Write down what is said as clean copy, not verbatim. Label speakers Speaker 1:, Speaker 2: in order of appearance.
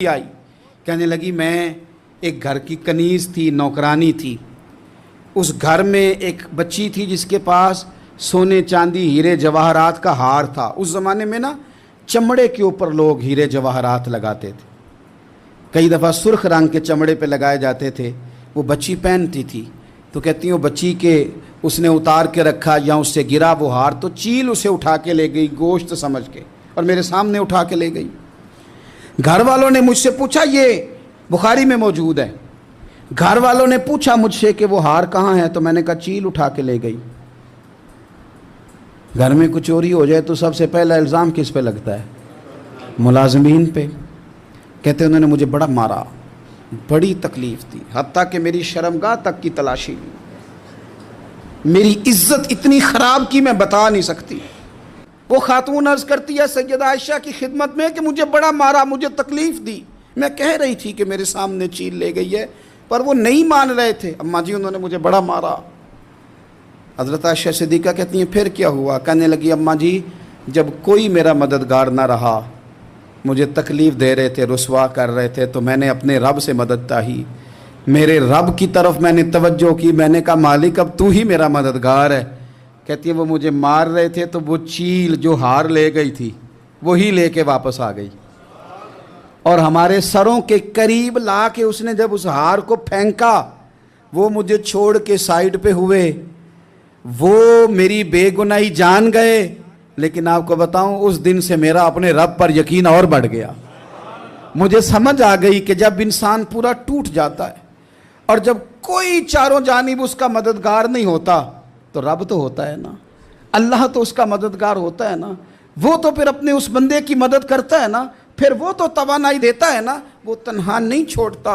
Speaker 1: आई, कहने लगी मैं एक घर की कनीज़ थी, नौकरानी थी। उस घर में एक बच्ची थी जिसके पास सोने चांदी हीरे जवाहरात का हार था। उस ज़माने में ना चमड़े के ऊपर लोग हीरे जवाहरात लगाते थे, कई दफ़ा सुर्ख रंग के चमड़े पे लगाए जाते थे। वो बच्ची पहनती थी तो कहती हूँ बच्ची के उसने उतार के रखा या उससे गिरा वो हार तो चील उसे उठा के ले गई गोश्त समझ के, और मेरे सामने उठा के ले गई। घर वालों ने मुझसे पूछा, ये बुखारी में मौजूद है, घर वालों ने पूछा मुझसे कि वो हार कहाँ है, तो मैंने कहा चील उठा के ले गई। घर में कुछ चोरी हो जाए तो सबसे पहला इल्ज़ाम किस पे लगता है? मुलाजमीन पे। कहते उन्होंने मुझे बड़ा मारा, बड़ी तकलीफ़ थी, हत्ता कि मेरी शर्मगाह तक की तलाशी ली, मेरी इज्जत इतनी ख़राब की मैं बता नहीं सकती। वो खातून अर्ज़ करती है सैयदा आयशा की खिदमत में कि मुझे बड़ा मारा, मुझे तकलीफ़ दी। मैं कह रही थी कि मेरे सामने चील ले गई है, पर वो नहीं मान रहे थे। अम्मा जी उन्होंने मुझे बड़ा मारा। हज़रत आयशा सिद्दीक़ा कहती हैं फिर क्या हुआ? कहने लगी अम्मा जी जब कोई मेरा मददगार ना रहा, मुझे तकलीफ़ दे रहे थे, रुसवा कर रहे थे, तो मैंने अपने रब से मदद चाही, मेरे रब की तरफ मैंने तवज्जो की। मैंने कहा मालिक अब तू ही मेरा मददगार है। कहती है वो मुझे मार रहे थे तो वो चील जो हार ले गई थी वही लेके वापस आ गई, और हमारे सरों के करीब ला के उसने जब उस हार को फेंका, वो मुझे छोड़ के साइड पे हुए। वो मेरी बेगुनाही जान गए, लेकिन आपको बताऊं उस दिन से मेरा अपने रब पर यकीन और बढ़ गया। मुझे समझ आ गई कि जब इंसान पूरा टूट जाता है और जब कोई चारों जानिब उसका मददगार नहीं होता, तो रब तो होता है ना, अल्लाह तो उसका मददगार होता है ना, वो तो फिर अपने उस बंदे की मदद करता है ना, फिर वो तो तवानाई देता है ना, वो तन्हा नहीं छोड़ता।